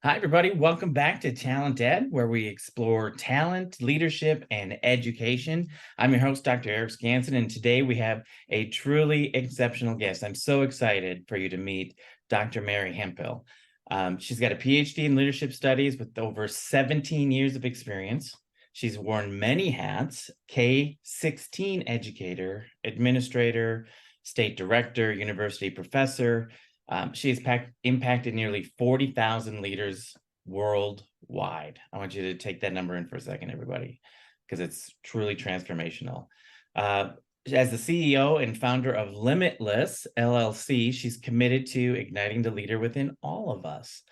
Hi, everybody. Welcome back to TalentED, where we explore talent, leadership, and education. I'm your host, Dr. Eric Skanson, and today we have a truly exceptional guest. I'm so excited for you to meet Dr. Mary Hemphill. She's got a Ph.D. in leadership studies with over 17 years of experience. She's worn many hats: K-16 educator, administrator, state director, university professor. She has impacted nearly 40,000 leaders worldwide. I want you to take that number in for a second, everybody, because it's truly transformational. Uh, as the CEO and founder of Limitless LLC, she's committed to igniting the leader within all of us,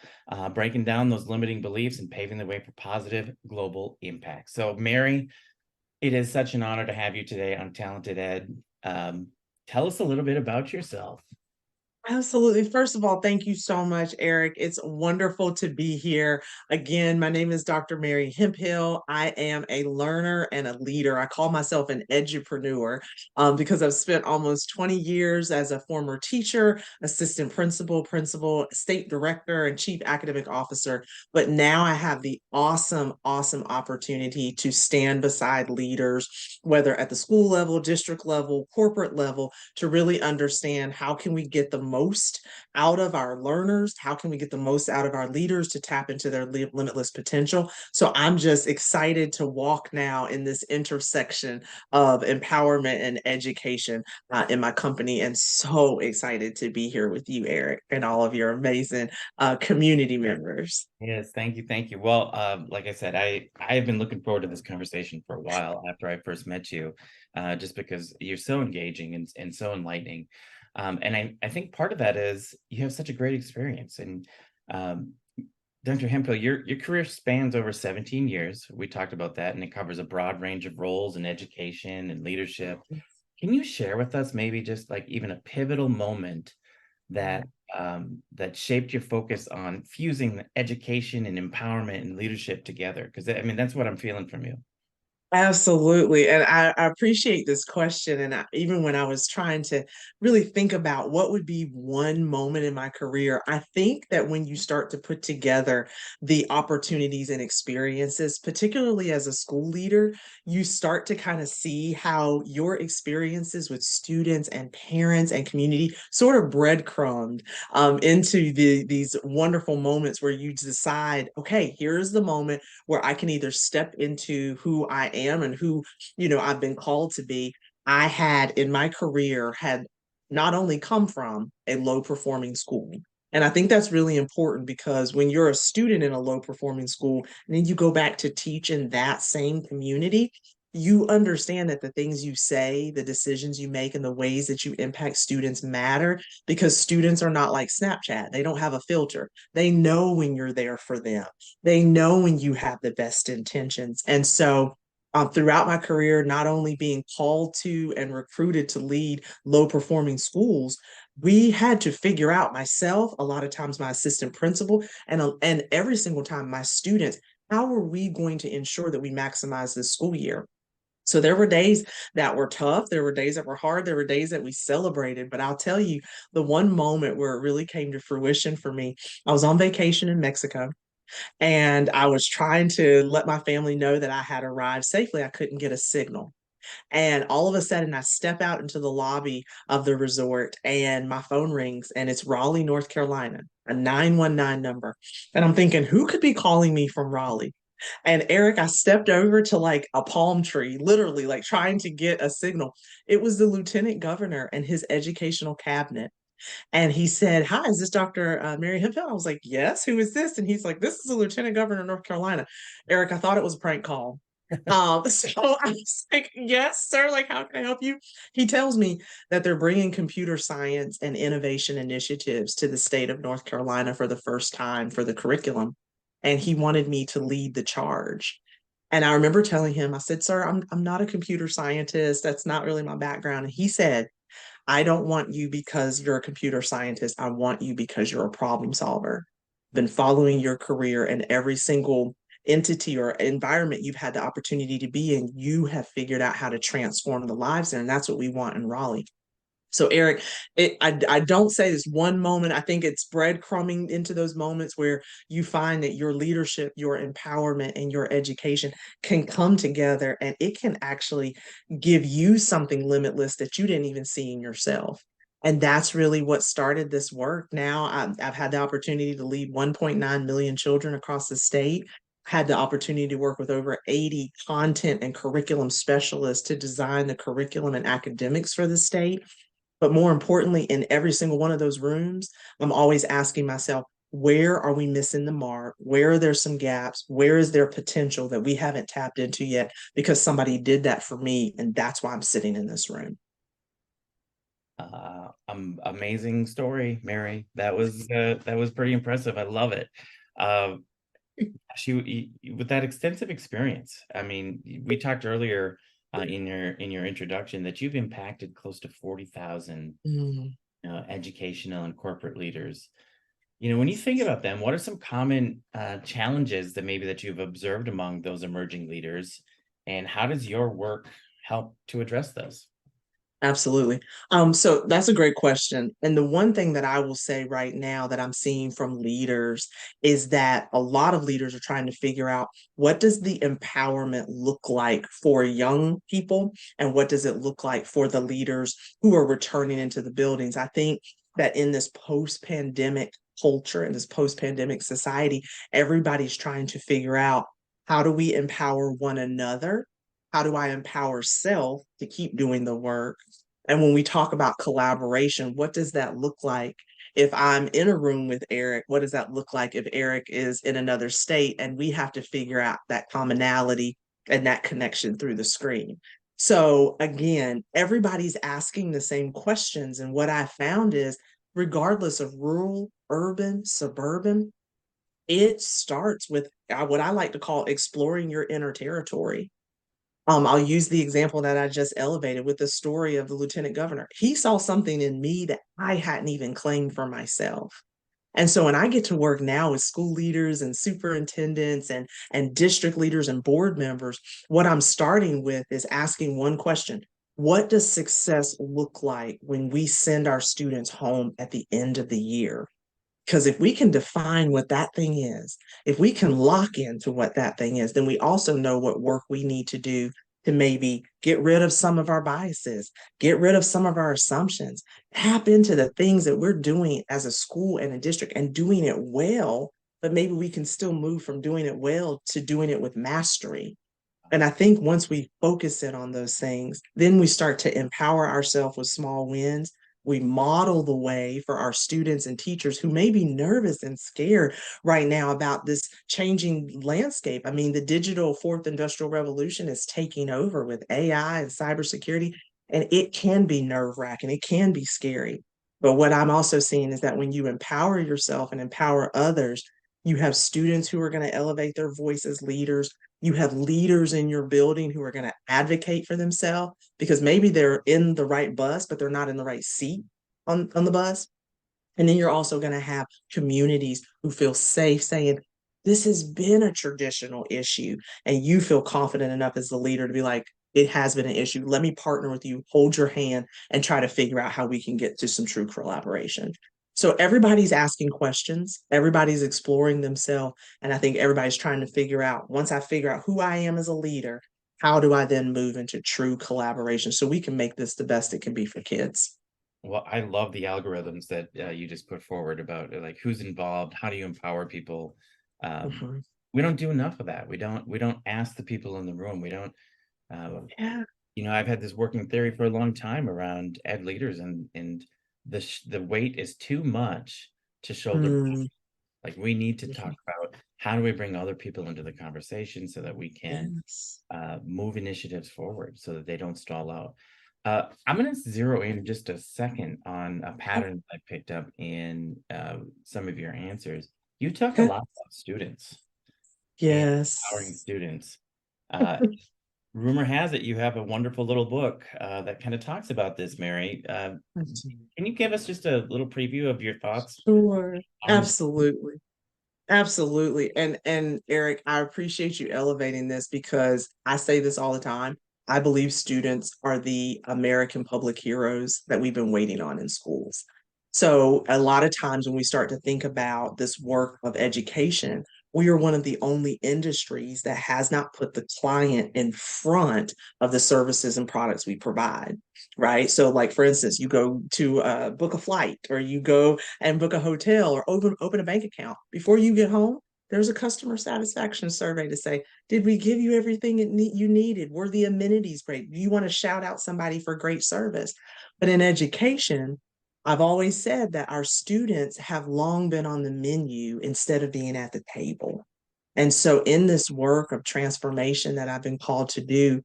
breaking down those limiting beliefs and paving the way for positive global impact. So, Mary, it is such an honor to have you today on Talented Ed. Tell us a little bit about yourself. Absolutely. First of all, thank you so much, Eric. It's wonderful to be here. Again, my name is Dr. Mary Hemphill. I am a learner and a leader. I call myself an edupreneur because I've spent almost 20 years as a former teacher, assistant principal, state director, and chief academic officer. But now I have the awesome opportunity to stand beside leaders, whether at the school level, district level, corporate level, to really understand how can we get the most out of our learners, how can we get the most out of our leaders to tap into their limitless potential. So I'm just excited to walk now in this intersection of empowerment and education in my company, and so excited to be here with you, Eric, and all of your amazing community members. Yes, thank you, thank you. Well, like I said, I have been looking forward to this conversation for a while after I first met you, just because you're so engaging and so enlightening. And I think part of that is you have such a great experience. And um, Dr. Hemphill, your career spans over 17 years. We talked about that, and it covers a broad range of roles in education and leadership. Can you share with us maybe just like even a pivotal moment that shaped your focus on fusing education and empowerment and leadership together? Because I mean, that's what I'm feeling from you. Absolutely. And I appreciate this question. And even when I was trying to really think about what would be one moment in my career, I think that when you start to put together the opportunities and experiences, particularly as a school leader, you start to kind of see how your experiences with students and parents and community sort of breadcrumbed into these wonderful moments where you decide, okay, here's the moment where I can either step into who I am and who, I've been called to be. I had in my career had not only come from a low performing school. And I think that's really important because when you're a student in a low performing school and then you go back to teach in that same community, you understand that the things you say, the decisions you make, and the ways that you impact students matter because students are not like Snapchat. They don't have a filter. They know when you're there for them. They know when you have the best intentions. And so, throughout my career, not only being called to and recruited to lead low performing schools, we had to figure out myself, a lot of times my assistant principal, and every single time my students, how are we going to ensure that we maximize this school year? So there were days that were tough. There were days that were hard. There were days that we celebrated. But I'll tell you, the one moment where it really came to fruition for me, I was on vacation in Mexico and I was trying to let my family know that I had arrived safely. I couldn't get a signal. And all of a sudden, I step out into the lobby of the resort and my phone rings and it's Raleigh, North Carolina, a 919 number. And I'm thinking, who could be calling me from Raleigh? And Eric, I stepped over to like a palm tree, literally like trying to get a signal. It was the lieutenant governor and his educational cabinet. And he said, "Hi, is this Dr. Mary Hemphill?" I was like, "Yes, who is this?" And he's like, "This is the lieutenant governor of North Carolina." Eric, I thought it was a prank call. So I was like, "Yes, sir. Like, how can I help you?" He tells me that they're bringing computer science and innovation initiatives to the state of North Carolina for the first time for the curriculum. And he wanted me to lead the charge. And I remember telling him, I said, "Sir, I'm not a computer scientist. That's not really my background." And he said, "I don't want you because you're a computer scientist. I want you because you're a problem solver. Been following your career and every single entity or environment you've had the opportunity to be in, you have figured out how to transform the lives there. And that's what we want in Raleigh." So, Eric, I don't say this one moment. I think it's breadcrumbing into those moments where you find that your leadership, your empowerment, and your education can come together, and it can actually give you something limitless that you didn't even see in yourself. And that's really what started this work. Now, I've had the opportunity to lead 1.9 million children across the state. Had the opportunity to work with over 80 content and curriculum specialists to design the curriculum and academics for the state. But more importantly, in every single one of those rooms, I'm always asking myself, where are we missing the mark? Where are there some gaps? Where is there potential that we haven't tapped into yet? Because somebody did that for me, and that's why I'm sitting in this room. Amazing story, Mary. That was pretty impressive. I love it. Uh, with that extensive experience. I mean, we talked earlier in your introduction that you've impacted close to 40,000 Mm. educational and corporate leaders. You know, when you think about them, what are some common challenges that maybe that you've observed among those emerging leaders, and how does your work help to address those? Absolutely. So that's a great question. And the one thing that I will say right now that I'm seeing from leaders is that a lot of leaders are trying to figure out, what does the empowerment look like for young people, and what does it look like for the leaders who are returning into the buildings? I think that in this post-pandemic culture, in this post-pandemic society, everybody's trying to figure out, how do we empower one another? How do I empower self to keep doing the work? And when we talk about collaboration, what does that look like? If I'm in a room with Eric, what does that look like if Eric is in another state and we have to figure out that commonality and that connection through the screen? So again, everybody's asking the same questions. And what I found is, regardless of rural, urban, suburban, it starts with what I like to call exploring your inner territory. I'll use the example that I just elevated with the story of the lieutenant governor. He saw something in me that I hadn't even claimed for myself. And so when I get to work now with school leaders and superintendents and district leaders and board members, what I'm starting with is asking one question. What does success look like when we send our students home at the end of the year? Because if we can define what that thing is, if we can lock into what that thing is, then we also know what work we need to do to maybe get rid of some of our biases, get rid of some of our assumptions, tap into the things that we're doing as a school and a district and doing it well. But maybe we can still move from doing it well to doing it with mastery. And I think once we focus in on those things, then we start to empower ourselves with small wins. We model the way for our students and teachers who may be nervous and scared right now about this changing landscape. I mean, the digital fourth industrial revolution is taking over with AI and cybersecurity, and it can be nerve wracking. It can be scary. But what I'm also seeing is that when you empower yourself and empower others, you have students who are going to elevate their voice as leaders. You have leaders in your building who are going to advocate for themselves because maybe they're in the right bus, but they're not in the right seat on the bus. And then you're also going to have communities who feel safe saying, this has been a traditional issue. And you feel confident enough as the leader to be like, it has been an issue. Let me partner with you, hold your hand, and try to figure out how we can get to some true collaboration. So everybody's asking questions, everybody's exploring themselves. And I think everybody's trying to figure out, once I figure out who I am as a leader, how do I then move into true collaboration so we can make this the best it can be for kids? Well, I love the algorithms that you just put forward about like who's involved, how do you empower people. Um, Mhm. we don't do enough of that. We don't ask the people in the room. We don't. Yeah. You know, I've had this working theory for a long time around ed leaders, and the weight is too much to shoulder. Mm. Like we need to talk Mhm. about how do we bring other people into the conversation so that we can Yes. move initiatives forward so that they don't stall out. I'm going to zero in just a second on a pattern I picked up in some of your answers. You talk a Okay. lot about students and empowering Yes. students. Uh, Rumor has it you have a wonderful little book that kind of talks about this, Mary. Can you give us just a little preview of your thoughts? Sure. Empowering Absolutely. Absolutely. And Eric, I appreciate you elevating this because I say this all the time. I believe students are the American public heroes that we've been waiting on in schools. So, a lot of times when we start to think about this work of education, we are one of the only industries that has not put the client in front of the services and products we provide, right? So, like for instance, you go to book a flight, or you go and book a hotel, or open a bank account. Before you get home, there's a customer satisfaction survey to say, did we give you everything you needed? Were the amenities great? Do you want to shout out somebody for great service? But in education, I've always said that our students have long been on the menu instead of being at the table. And so, in this work of transformation that I've been called to do,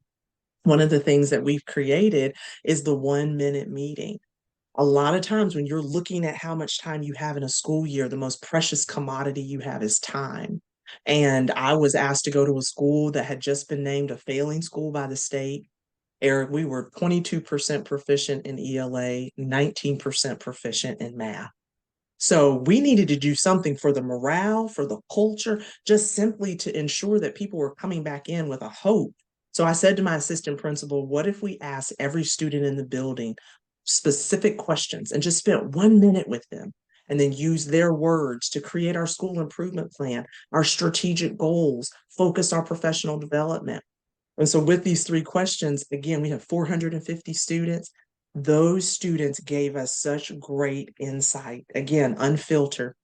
one of the things that we've created is the 1 minute meeting. A lot of times, when you're looking at how much time you have in a school year, the most precious commodity you have is time. And I was asked to go to a school that had just been named a failing school by the state. Eric, we were 22% proficient in ELA, 19% proficient in math. So we needed to do something for the morale, for the culture, just simply to ensure that people were coming back in with a hope. So I said to my assistant principal, what if we asked every student in the building specific questions and just spent 1 minute with them, and then use their words to create our school improvement plan, our strategic goals, focus our professional development. And so with these three questions, again, we have 450 students. Those students gave us such great insight, again, unfiltered.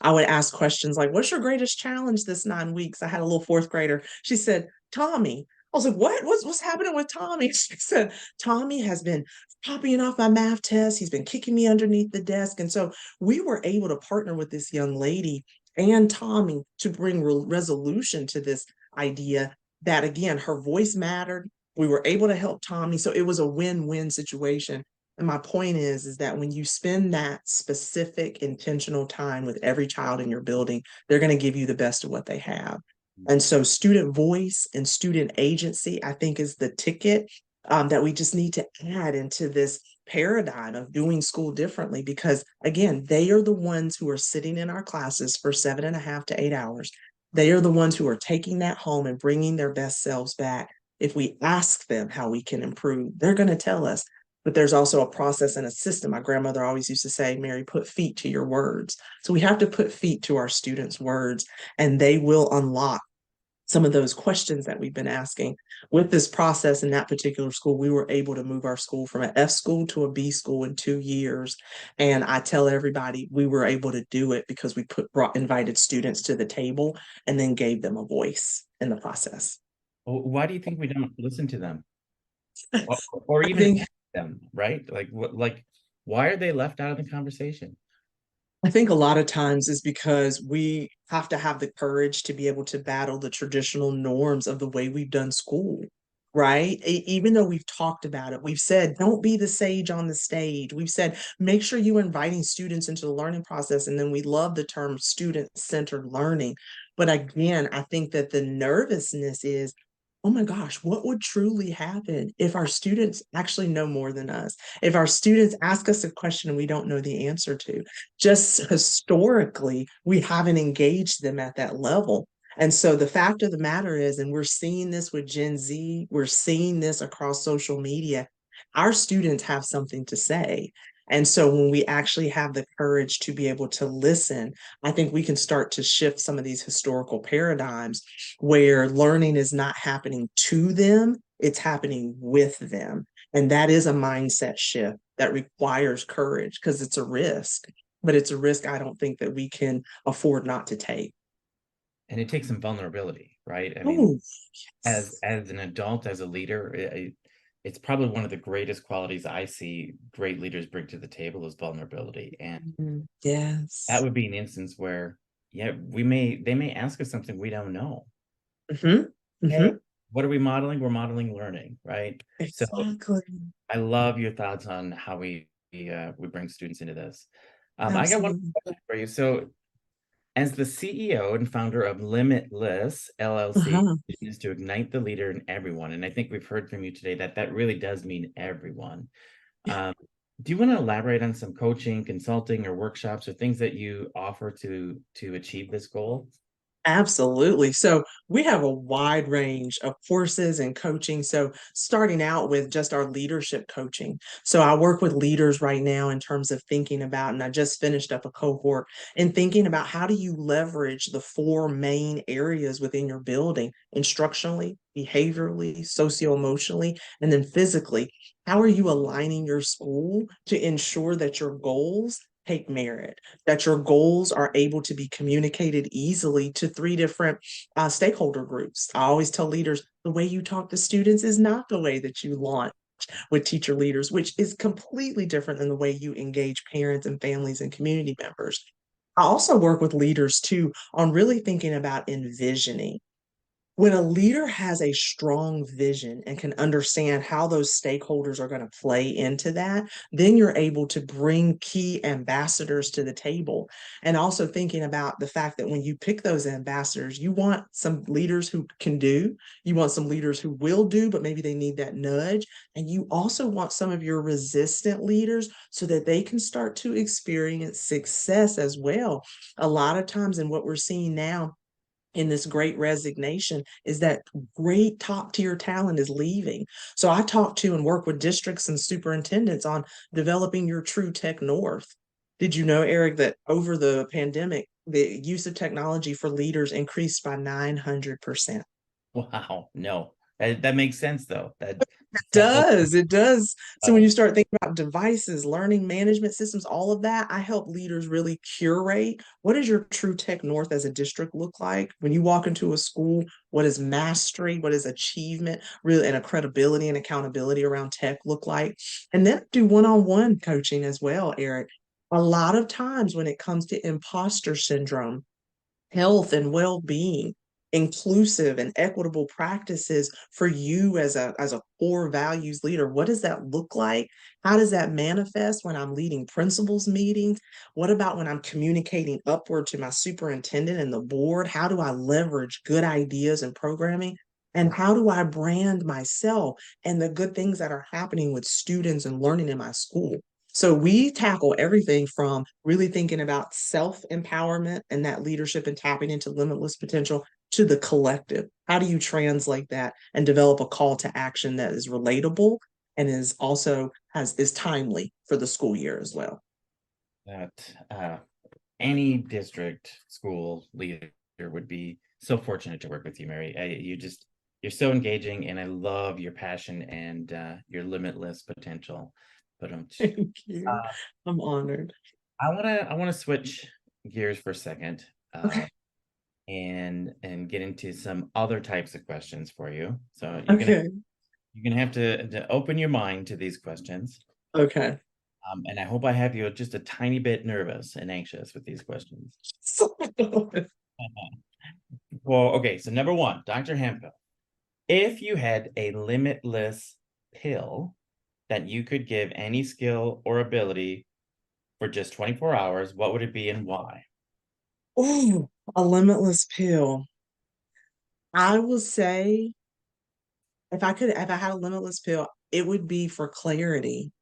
I would ask questions like, what's your greatest challenge this 9 weeks? I had a little fourth grader. She said, Tommy. I was like, what? What's happening with Tommy? She said, Tommy has been copying off my math test. He's been kicking me underneath the desk. And so we were able to partner with this young lady and Tommy to bring resolution to this idea that, again, her voice mattered. We were able to help Tommy. So it was a win-win situation. And my point is that when you spend that specific intentional time with every child in your building, they're going to give you the best of what they have. And so student voice and student agency, I think, is the ticket that we just need to add into this paradigm of doing school differently, because again, they are the ones who are sitting in our classes for 7.5 to 8 hours. They are the ones who are taking that home and bringing their best selves back. If we ask them how we can improve, they're going to tell us. But there's also a process and a system. My grandmother always used to say, Mary, put feet to your words. So we have to put feet to our students' words, and they will unlock some of those questions that we've been asking. With this process in that particular school, we were able to move our school from an F school to a B school in 2 years. And I tell everybody we were able to do it because we brought invited students to the table and then gave them a voice in the process. Why do you think we don't listen to them, or I even think them, right? Like what, like why are they left out of the conversation? I think a lot of times is because we have to have the courage to be able to battle the traditional norms of the way we've done school, right? Even though we've talked about it, we've said, don't be the sage on the stage. We've said, make sure you're inviting students into the learning process. And then we love the term student-centered learning. But again, I think that the nervousness is, oh my gosh, what would truly happen if our students actually know more than us? If our students ask us a question and we don't know the answer to? Just historically, we haven't engaged them at that level. And so the fact of the matter is, and we're seeing this with Gen Z, we're seeing this across social media, our students have something to say. And so when we actually have the courage to be able to listen, I think we can start to shift some of these historical paradigms where learning is not happening to them, it's happening with them. And that is a mindset shift that requires courage because it's a risk, but it's a risk I don't think that we can afford not to take. And it takes some vulnerability, right? I mean, Oh, yes. as an adult, as a leader, it's probably one of the greatest qualities I see great leaders bring to the table is vulnerability. And that Yes. would be an instance where, yeah, they may ask us something we don't know. Hmm. Hey, Hmm. what are we modeling? We're modeling learning, right? So Exactly. I love your thoughts on how we bring students into this. I got one Absolutely. question for you. So, as the CEO and founder of Limitless LLC, Uh-huh. is to ignite the leader in everyone, and I think we've heard from you today that that really does mean everyone. Yeah. Um, do you want to elaborate on some coaching, consulting, or workshops, or things that you offer to achieve this goal? Absolutely. So we have a wide range of courses and coaching. So starting out with just our leadership coaching. So I work with leaders right now in terms of thinking about, and I just finished up a cohort in thinking about how do you leverage the four main areas within your building instructionally, behaviorally, socio-emotionally, and then physically. How are you aligning your school to ensure that your goals take merit, that your goals are able to be communicated easily to three different stakeholder groups? I always tell leaders the way you talk to students is not the way that you launch with teacher leaders, which is completely different than the way you engage parents and families and community members. I also work with leaders too on really thinking about envisioning. When a leader has a strong vision and can understand how those stakeholders are going to play into that, then you're able to bring key ambassadors to the table. And also thinking about the fact that when you pick those ambassadors, you want some leaders who can do, you want some leaders who will do, but maybe they need that nudge. And you also want some of your resistant leaders so that they can start to experience success as well. A lot of times, in what we're seeing now, in this great resignation, is that great top tier talent is leaving. So I talk to and work with districts and superintendents on developing your true tech north. Did you know, Eric, that over the pandemic, the use of technology for leaders increased by 900%? Wow, no, that makes sense though. That It does. So when uh, you start thinking about devices, learning management systems, all of that, I help leaders really curate what does your true tech north as a district look like? When you walk into a school, what is mastery, what is achievement, really, and a credibility and accountability around tech look like? And then do one-on-one coaching as well, Eric. A lot of times when it comes to imposter syndrome, health and well-being, inclusive and equitable practices for you as a core values leader. What does that look like? How does that manifest when I'm leading principals meetings? What about when I'm communicating upward to my superintendent and the board? How do I leverage good ideas and programming? And how do I brand myself and the good things that are happening with students and learning in my school? So we tackle everything from really thinking about self empowerment and that leadership and tapping into limitless potential to the collective. How do you translate that and develop a call to action that is relatable and is also has is timely for the school year as well? that any district school leader would be so fortunate to work with you, Mary. You're so engaging, and I love your passion and your limitless potential. But Thank you. I'm honored. I wanna switch gears for a second, Okay. and get into some other types of questions for you. So Okay. you're gonna have to open your mind to these questions. Okay. And I hope I have you just a tiny bit nervous and anxious with these questions. So, Well, okay, so number one, Dr. Hemphill, if you had a limitless pill that you could give any skill or ability for just 24 hours, what would it be and why? ooh, a limitless pill. I will say if I had a limitless pill, it would be for clarity.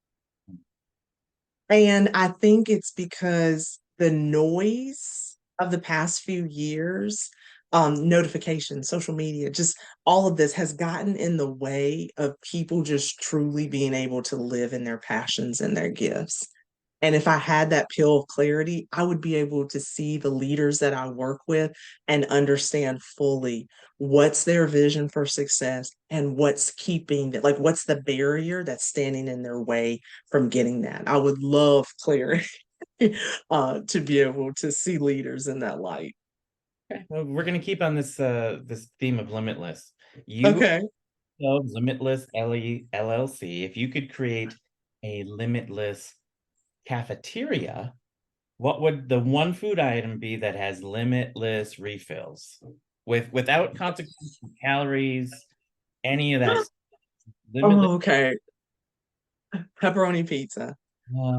And I think it's because the noise of the past few years, notifications, social media, just all of this has gotten in the way of people just truly being able to live in their passions and their gifts. And if I had that pill of clarity, I would be able to see the leaders that I work with and understand fully what's their vision for success and what's keeping that, like what's the barrier that's standing in their way from getting that. I would love clarity to be able to see leaders in that light. Okay, well, we're gonna keep on this theme of limitless. You Okay. of Limitless LLC, if you could create a limitless cafeteria, what would the one food item be that has limitless refills without consequence of calories, any of that limitless? Oh, okay. Pepperoni pizza.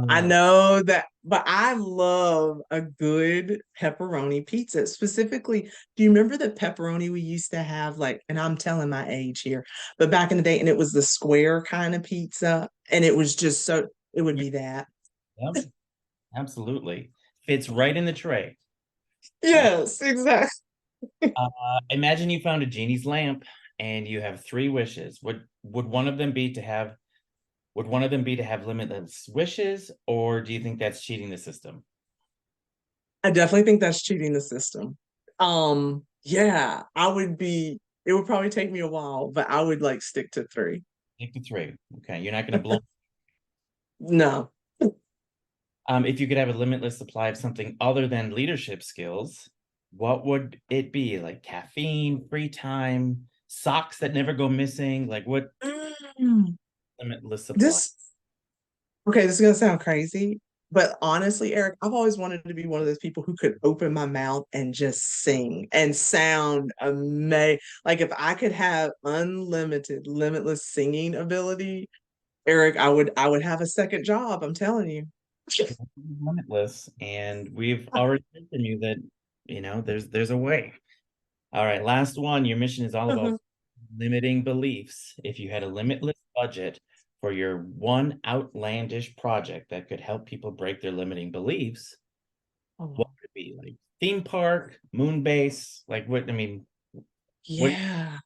I Oh, know that, but I love a good pepperoni pizza. Specifically, do you remember the pepperoni we used to have? Like, and I'm telling my age here, but back in the day, and it was the square kind of pizza, and it was just so, it would yeah, be that. absolutely. Fits right in the tray. Uh, Yes, exactly. Imagine you found a genie's lamp and you have three wishes. Would one of them be to have limitless wishes, or do you think that's cheating the system? I definitely think that's cheating the system. Yeah, it would probably take me a while, but I would like stick to three. Take the three. Okay, you're not going to blow. No. If you could have a limitless supply of something other than leadership skills, what would it be? Like caffeine, free time, socks that never go missing? Like what Mm. limitless supply? This Okay, this is gonna sound crazy, but honestly, Eric, I've always wanted to be one of those people who could open my mouth and just sing and sound amazing. Like if I could have unlimited, limitless singing ability, Eric, I would have a second job, I'm telling you. Limitless, and we've already heard from you that there's a way. All right, last one. Your mission is all about limiting beliefs. If you had a limitless budget for your one outlandish project that could help people break their limiting beliefs, what Oh, would it be? Like theme park, moon base? Like what? I mean, what? yeah.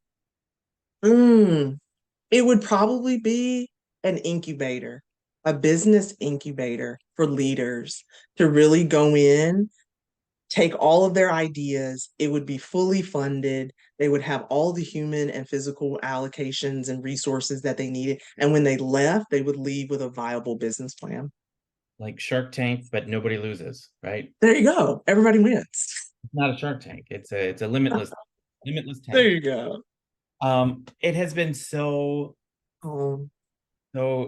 Mm. It would probably be an incubator, a business incubator for leaders to really go in, take all of their ideas. It would be fully funded. They would have all the human and physical allocations and resources that they needed. And when they left, they would leave with a viable business plan. Like Shark Tank, but nobody loses, right? There you go. Everybody wins. It's not a Shark Tank. It's a limitless There tank. you go. It has been Um,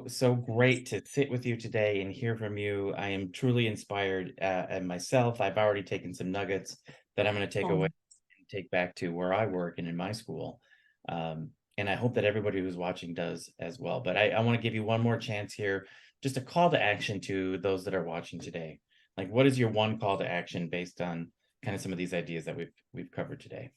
so great to sit with you today and hear from you. I am truly inspired, and myself, I've already taken some nuggets that I'm going to take away um, and take back to where I work and in my school. And I hope that everybody who's watching does as well. But I want to give you one more chance here, just a call to action to those that are watching today. Like, what is your one call to action based on kind of some of these ideas that we've covered today?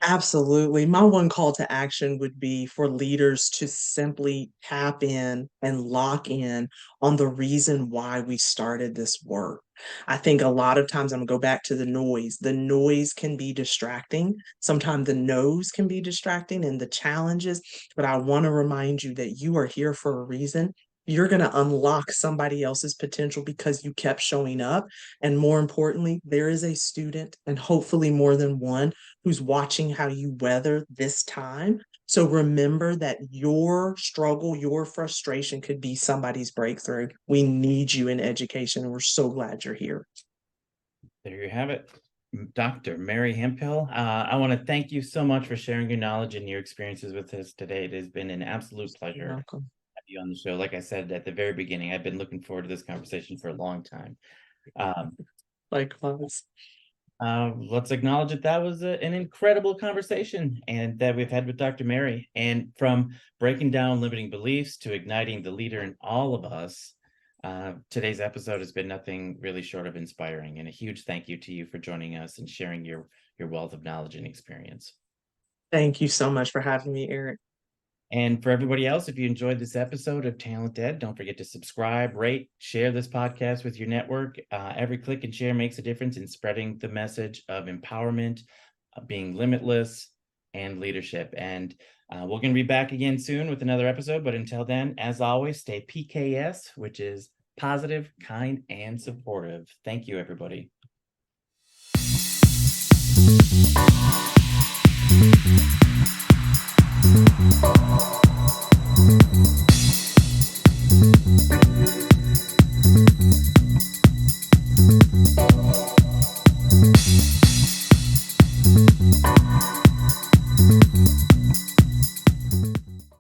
Absolutely. My one call to action would be for leaders to simply tap in and lock in on the reason why we started this work. I think a lot of times I'm gonna go back to the noise. The noise can be distracting. Sometimes the no's can be distracting and the challenges, but I want to remind you that you are here for a reason. You're going to unlock somebody else's potential because you kept showing up. And more importantly, there is a student, and hopefully more than one, who's watching how you weather this time. So remember that your struggle, your frustration could be somebody's breakthrough. We need you in education, and we're so glad you're here. There you have it. Dr. Mary Hemphill, I want to thank you so much for sharing your knowledge and your experiences with us today. It has been an absolute You're pleasure to welcome. have you on the show. Like I said at the very beginning, I've been looking forward to this conversation for a long time. Um, Likewise. let's acknowledge that that was an incredible conversation and that we've had with Dr. Mary. And from breaking down limiting beliefs to igniting the leader in all of us, today's episode has been nothing really short of inspiring. And a huge thank you to you for joining us and sharing your wealth of knowledge and experience. Thank you so much for having me, Eric. And for everybody else, if you enjoyed this episode of TalentED, don't forget to subscribe, rate, share this podcast with your network. Every click and share makes a difference in spreading the message of empowerment, being limitless, and leadership. And we're going to be back again soon with another episode. But until then, as always, stay PKS, which is positive, kind, and supportive. Thank you, everybody.